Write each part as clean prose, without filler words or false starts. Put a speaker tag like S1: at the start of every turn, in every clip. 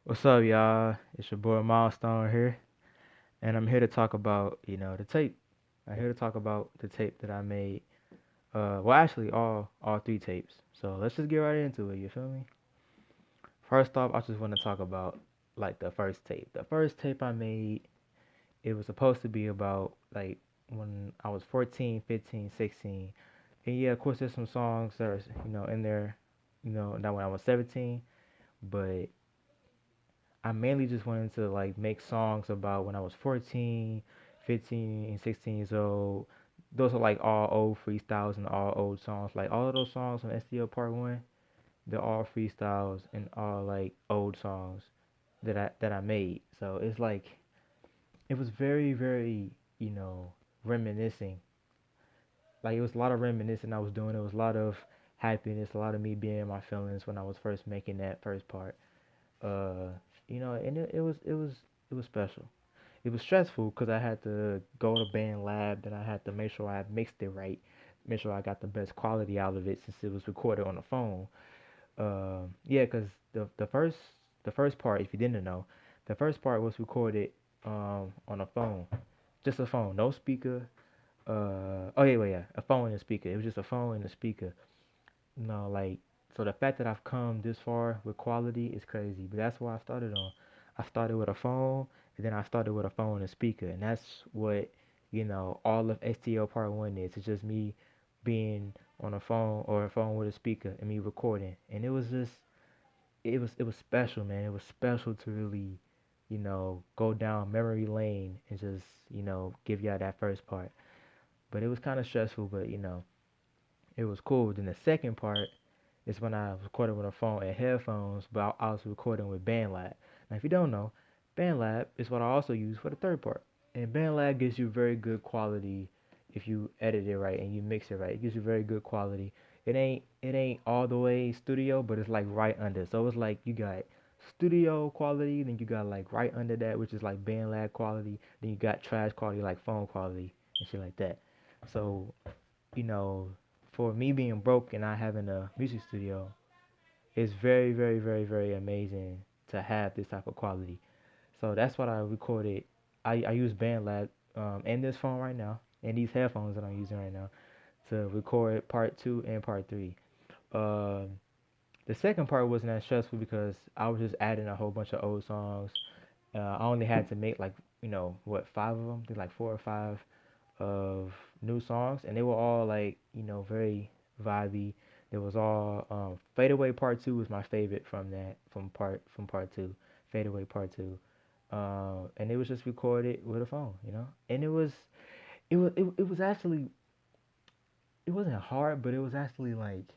S1: What's up, y'all? It's your boy Milestone here, and I'm here to talk about, the tape. I'm here to talk about the tape that I made. Well, actually, all three tapes. So let's just get right into it. You feel me? First off, I just want to talk about like the first tape. The first tape I made, it was supposed to be about like when I was 14, 15, 16. And yeah, of course, there's some songs that are in there, that when I was 17, but I mainly just wanted to like make songs about when I was 14, 15, and 16 years old. Those are like all old freestyles and all old songs. Like all of those songs from S.T.L Part 1, they're all freestyles and all like old songs that I made. So it's like it was very, reminiscing. Like it was a lot of reminiscing I was doing. It was a lot of happiness, a lot of me being in my feelings when I was first making that first part. Uh, and it was special. It was stressful because I had to go to band lab, then I had to make sure I mixed it right, make sure I got the best quality out of it since it was recorded on the phone. Yeah, because the first part, if you didn't know, the first part was recorded on a phone, just a phone, no speaker. Oh yeah, wait, yeah, a phone and a speaker. It was just a phone and a speaker. No, like, so the fact that I've come this far with quality is crazy. But that's what I started on. I started with a phone, and then I started with a phone and speaker, and that's what all of STL Part One is. It's just me being on a phone or a phone with a speaker and me recording, and it was special, man. It was special to really, go down memory lane and just give y'all that first part. But it was kind of stressful, but it was cool. Then the second part is when I was recording with a phone and headphones, but I was recording with BandLab. Now, if you don't know, BandLab is what I also use for the third part. And BandLab gives you very good quality if you edit it right and you mix it right. It gives you very good quality. It ain't all the way studio, but it's like right under. So it's like you got studio quality, then you got like right under that, which is like BandLab quality. Then you got trash quality, like phone quality and shit like that. So you know, for me being broke and not having a music studio, it's very amazing to have this type of quality. So that's what I recorded. I use BandLab and this phone right now and these headphones that I'm using right now to record part two and part three. Um, the second part wasn't as stressful because I was just adding a whole bunch of old songs. I only had to make like what, five of them, did like four or five of new songs, and they were all like very vibey. There was all Fade Away Part Two was my favorite from that from part two, Fade Away Part Two, and it was just recorded with a phone, and it was actually, it wasn't hard, but it was actually like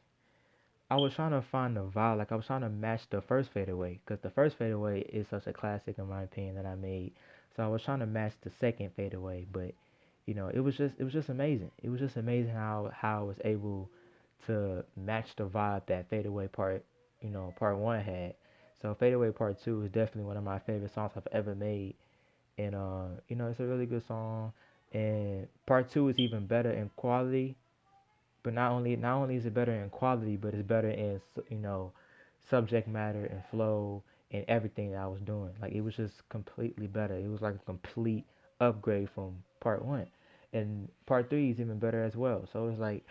S1: I was trying to find the vibe. Like I was trying to match the first fadeaway, because the first fadeaway is such a classic in my opinion that I made. So I was trying to match the second fadeaway, but it was just amazing. It was just amazing how I was able to match the vibe that fadeaway part one had. So fadeaway part two is definitely one of my favorite songs I've ever made, and it's a really good song. And part two is even better in quality, but not only is it better in quality, but it's better in subject matter and flow and everything that I was doing. Like it was just completely better. It was like a complete upgrade from part one, and part three is even better as well. So it's like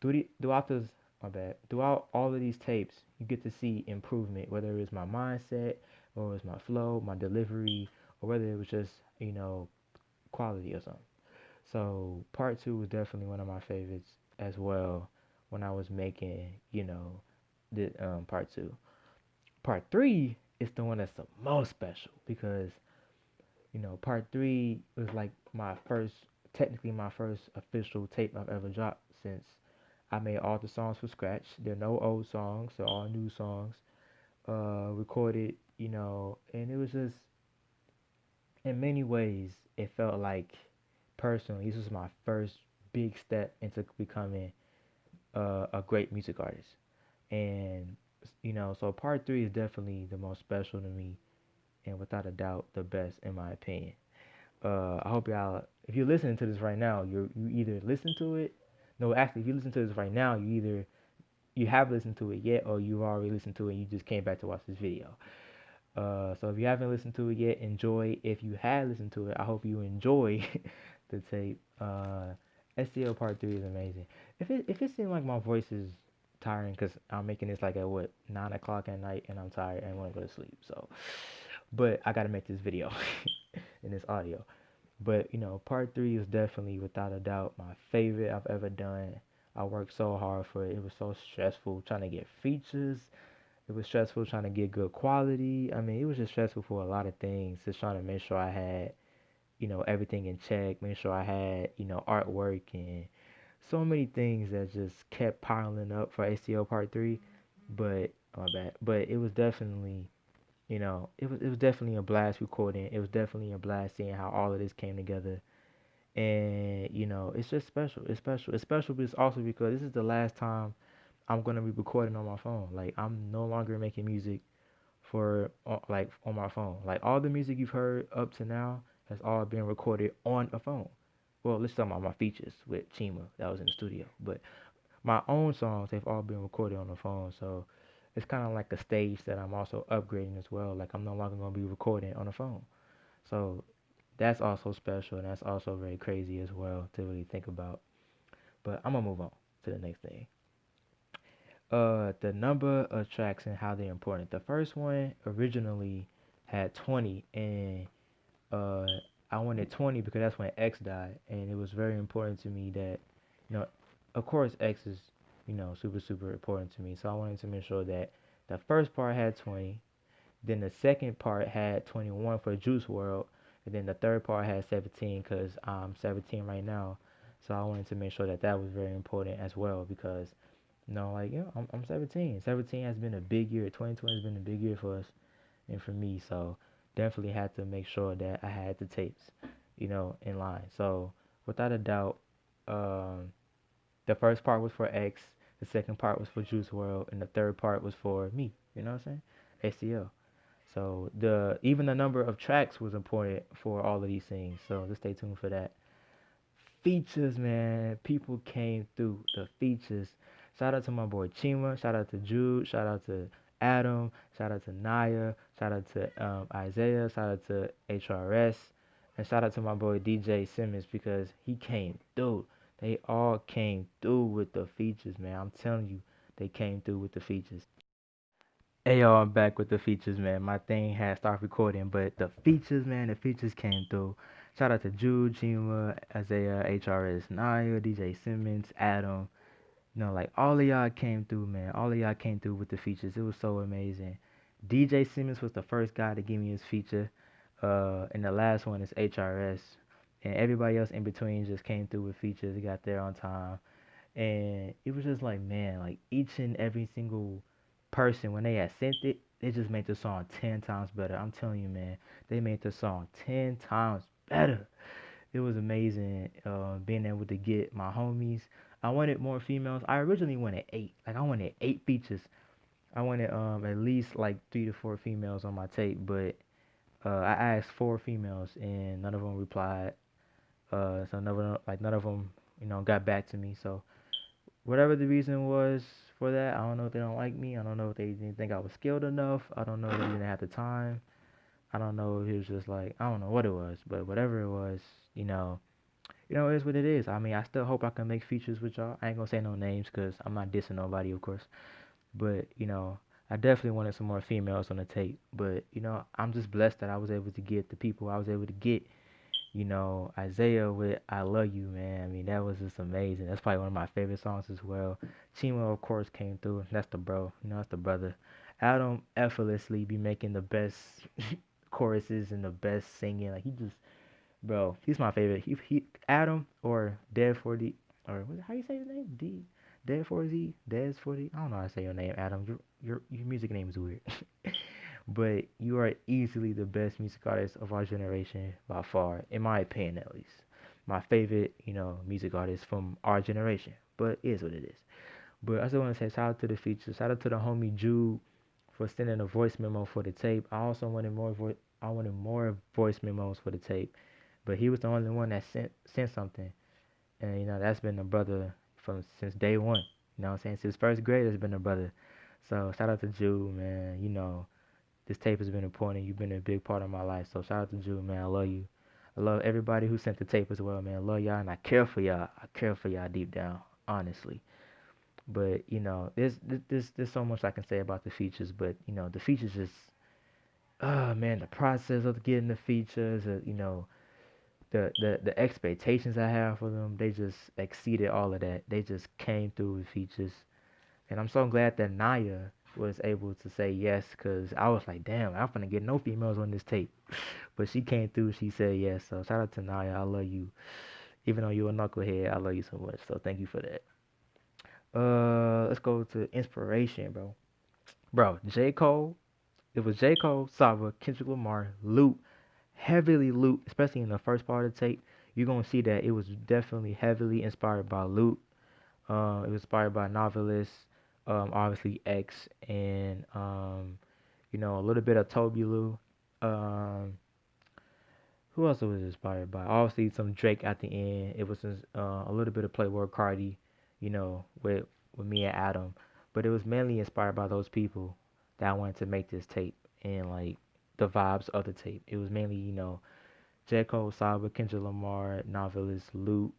S1: throughout this, my bad, throughout all of these tapes, you get to see improvement, whether it's my mindset or it's my flow, my delivery, or whether it was just quality or something. So part two was definitely one of my favorites as well when I was making, the part two. Part three is the one that's the most special because, part three was like technically my first official tape I've ever dropped since I made all the songs from scratch. There are no old songs, they're all new songs. Recorded, and it was just, in many ways, it felt like personally, this was my first big step into becoming a great music artist. And so part three is definitely the most special to me, and without a doubt, the best in my opinion. I hope y'all, if you're listening to this right now, you either listen to it. No, actually, if you listen to this right now, you have listened to it yet, or you've already listened to it and you just came back to watch this video. So if you haven't listened to it yet, enjoy. If you had listened to it, I hope you enjoy the tape. S.T.L Part 3 is amazing. If it seems like my voice is tiring, because I'm making this like at what 9 o'clock at night, and I'm tired and want to go to sleep. So, but I gotta make this video and this audio. But Part 3 is definitely, without a doubt, my favorite I've ever done. I worked so hard for it. It was so stressful trying to get features. It was stressful trying to get good quality. I mean, it was just stressful for a lot of things. Just trying to make sure I had, everything in check, make sure I had, artwork and so many things that just kept piling up for ACO Part 3. But, my bad. But it was definitely, it was definitely a blast recording. It was definitely a blast seeing how all of this came together. And, it's just special. It's special. It's special, but it's also because this is the last time I'm gonna be recording on my phone. Like, I'm no longer making music for like on my phone. Like, all the music you've heard up to now has all been recorded on a phone. Well, let's talk about my features with Chima that was in the studio. But my own songs, they've all been recorded on the phone. So it's kind of like a stage that I'm also upgrading as well. Like, I'm no longer gonna be recording on the phone. So that's also special, and that's also very crazy as well to really think about. But I'm gonna move on to the next thing. The number of tracks and how they're important. The first one originally had 20, and uh, I wanted 20 because that's when X died, and it was very important to me that, you know, of course X is, super super important to me. So I wanted to make sure that the first part had 20, then the second part had 21 for Juice World, and then the third part had 17 because I'm 17 right now. So I wanted to make sure that that was very important as well because like, I'm 17. 17 has been a big year. 2020 has been a big year for us and for me. So definitely had to make sure that I had the tapes, in line. So without a doubt, um, the first part was for X, the second part was for Juice World, and the third part was for me. You know what I'm saying? ACL. So even the number of tracks was important for all of these things. So just stay tuned for that. Features, man. People came through the features. Shout out to my boy Chima. Shout out to Jude. Shout out to Adam. Shout out to Naya. Shout out to Isaiah. Shout out to HRS. And shout out to my boy DJ Simmons because he came through. They all came through with the features, man. I'm telling you, they came through with the features. Hey y'all, I'm back with the features, man. My thing had stopped recording, but the features, man, the features came through. Shout out to Jude, Chima, Isaiah, HRS, Naya, DJ Simmons, Adam. Like all of y'all came through, man. All of y'all came through with the features. It was so amazing. DJ Simmons was the first guy to give me his feature. And the last one is HRS. And everybody else in between just came through with features. They got there on time. And it was just like, man, like each and every single person, when they had sent it, they just made the song 10 times better. I'm telling you, man, they made the song 10 times better. It was amazing being able to get my homies. I wanted more females. I originally wanted 8. Like, I wanted 8 features. I wanted at least like 3 to 4 females on my tape, but I asked 4 females and none of them replied. So none of them, got back to me. So whatever the reason was for that, I don't know if they don't like me. I don't know if they didn't think I was skilled enough. I don't know if they didn't have the time. I don't know if it was just like, I don't know what it was, but whatever it was, it is what it is. I mean, I still hope I can make features with y'all. I ain't gonna say no names because I'm not dissing nobody, of course. But, I definitely wanted some more females on the tape. But, I'm just blessed that I was able to get the people I was able to get. Isaiah with I Love You, man. I mean, that was just amazing. That's probably one of my favorite songs as well. Chimo, of course, came through. That's the bro. That's the brother. Adam effortlessly be making the best choruses and the best singing. Like, he just, bro, he's my favorite. He Adam or Dead 40, or how you say his name? Dead 4Z? Dead 40? I don't know how to say your name, Adam. Your music name is weird. But you are easily the best music artist of our generation by far, in my opinion at least. My favorite, music artist from our generation. But it is what it is. But I still want to say shout out to the features. Shout out to the homie Jude for sending a voice memo for the tape. I also wanted more voice memos for the tape. But he was the only one that sent something. And that's been a brother from since day one. You know what I'm saying? Since first grade, it's been a brother. So shout out to Jude, man. This tape has been important. You've been a big part of my life. So shout out to Jew, man. I love you. I love everybody who sent the tape as well, man. I love y'all and I care for y'all. I care for y'all deep down, honestly. But there's so much I can say about the features. But the features just, oh man, the process of getting the features, the expectations I have for them, they just exceeded all of that. They just came through with features. And I'm so glad that Naya was able to say yes, because I was like, damn, I'm gonna get no females on this tape. But she came through, she said yes. So shout out to Naya, I love you. Even though you're a knucklehead, I love you so much. So thank you for that. Let's go to inspiration, bro. Bro, J. Cole. It was J. Cole, Saba, Kendrick Lamar, Luke, heavily Luke, especially in the first part of the tape. You're gonna see that it was definitely heavily inspired by Luke. It was inspired by novelists, obviously X, and a little bit of Toby Lou. Um, who else it was inspired by? Obviously some Drake at the end. It was a little bit of Playboy Cardi, with me and Adam, but it was mainly inspired by those people that I wanted to make this tape and like the vibes of the tape. It was mainly J Cole, Saba, Kendrick Lamar, novelist Luke,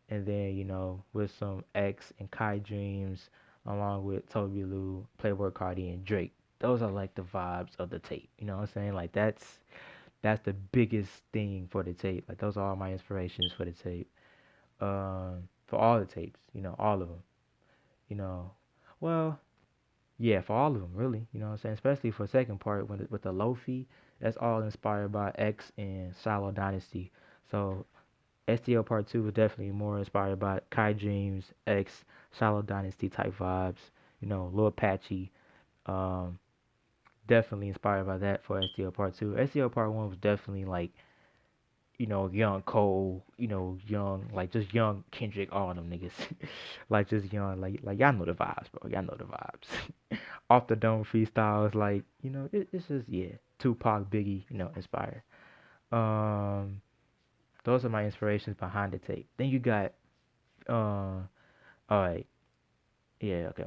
S1: and then with some X and Kai Dreams, along with Toby Lou, Playboy Cardi, and Drake. Those are like the vibes of the tape. You know what I'm saying? Like that's the biggest thing for the tape. Like those are all my inspirations for the tape. For all the tapes, all of them. You know, well, yeah, for all of them, really. You know what I'm saying? Especially for the second part with the Lofi, that's all inspired by X and Shallow Dynasty. So S.T.L Part 2 was definitely more inspired by Kai Dreams, X, Shallow Dynasty type vibes. Lil Patchy. Um, Definitely inspired by that for S.T.L Part 2. S.T.L Part 1 was definitely like, young Cole, young, like just young Kendrick, all them niggas. Like just young, like y'all know the vibes, bro. Y'all know the vibes. Off the dome freestyles, like, it's just, yeah, Tupac, Biggie, inspired. Um, those are my inspirations behind the tape. Then you got, all right, yeah, okay.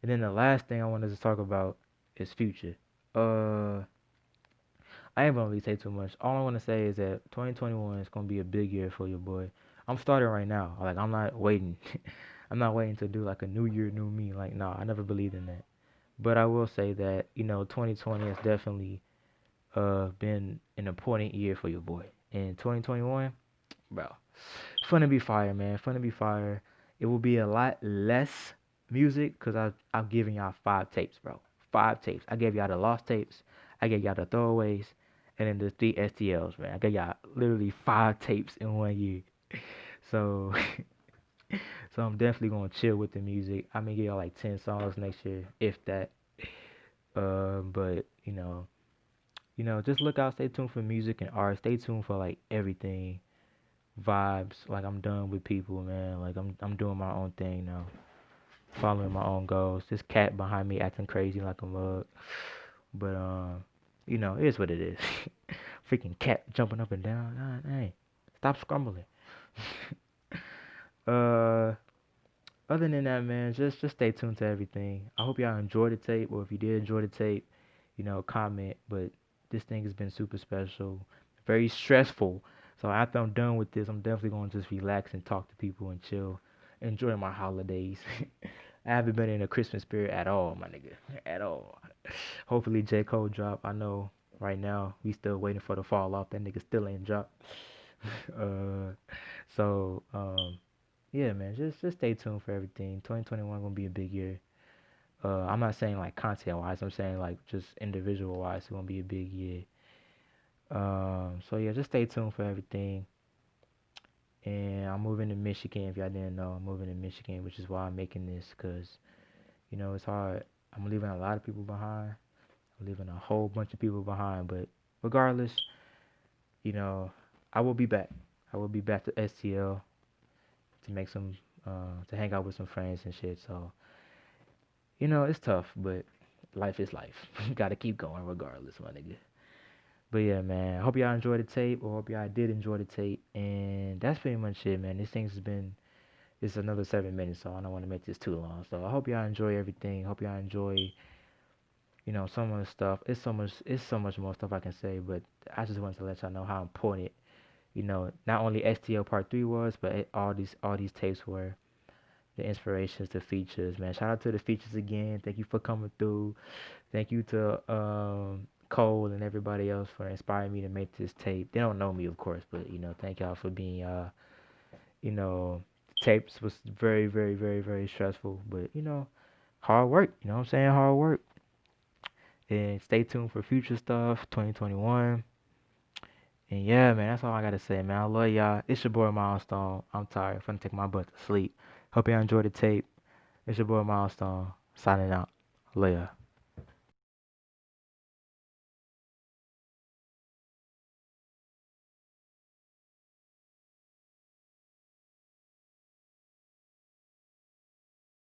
S1: And then the last thing I wanted to talk about is Future. Uh, I ain't gonna really say too much. All I want to say is that 2021 is gonna be a big year for your boy. I'm starting right now. Like I'm not waiting. I'm not waiting to do like a new year, new me. Like nah, I never believed in that. But I will say that 2020 has definitely been an important year for your boy. And 2021, bro, it's fun to be fire, man. Fun to be fire. It will be a lot less music because I'm giving y'all 5 tapes, bro. 5 tapes. I gave y'all the lost tapes. I gave y'all the throwaways, and then the 3 STLs, man. I gave y'all literally 5 tapes in 1 year. So, so I'm definitely gonna chill with the music. I may give y'all like 10 songs next year, if that. But just look out. Stay tuned for music and art. Stay tuned for like everything vibes. Like I'm done with people, man. Like I'm doing my own thing now, following my own goals. This cat behind me acting crazy like a mug, but it is what it is. Freaking cat jumping up and down. Nah, hey, stop scrumbling. uh, Other than that, man, just stay tuned to everything. I hope y'all enjoyed the tape, or if you did enjoy the tape, comment. But this thing has been super special, very stressful. So after I'm done with this, I'm definitely going to just relax and talk to people and chill, enjoy my holidays. I haven't been in a Christmas spirit at all, my nigga, at all. Hopefully J. Cole drop. I know right now we still waiting for the fall off. That nigga still ain't dropped. uh, so yeah, man, just stay tuned for everything. 2021 gonna be a big year. I'm not saying like content wise. I'm saying like just individual wise, it's gonna be a big year. So yeah, just stay tuned for everything. And I'm moving to Michigan. If y'all didn't know, I'm moving to Michigan, which is why I'm making this, cause it's hard. I'm leaving a lot of people behind. I'm leaving a whole bunch of people behind. But regardless, you know, I will be back. I will be back to S.T.L to make some, to hang out with some friends and shit. So it's tough, but life is life. Gotta keep going regardless, my nigga. But yeah, man. I hope y'all enjoyed the tape, or hope y'all did enjoy the tape. And that's pretty much it, man. This thing's been it's another 7 minutes, so I don't want to make this too long. So I hope y'all enjoy everything. Hope y'all enjoy some of the stuff. It's so much more stuff I can say, but I just wanted to let y'all know how important, not only STL Part 3 was, but all these tapes were the inspirations, the features, man. Shout out to the features again. Thank you for coming through. Thank you to Cole and everybody else for inspiring me to make this tape. They don't know me, of course, but thank y'all for being you know, tapes was very, very, very, very stressful, but hard work. You know what I'm saying? Hard work. And stay tuned for future stuff, 2021. And yeah, man, that's all I gotta say, man. I love y'all. It's your boy Milestone. I'm tired. I'm finna take my butt to sleep. Hope y'all enjoy the tape. It's your boy Milestone. Signing out. Love ya.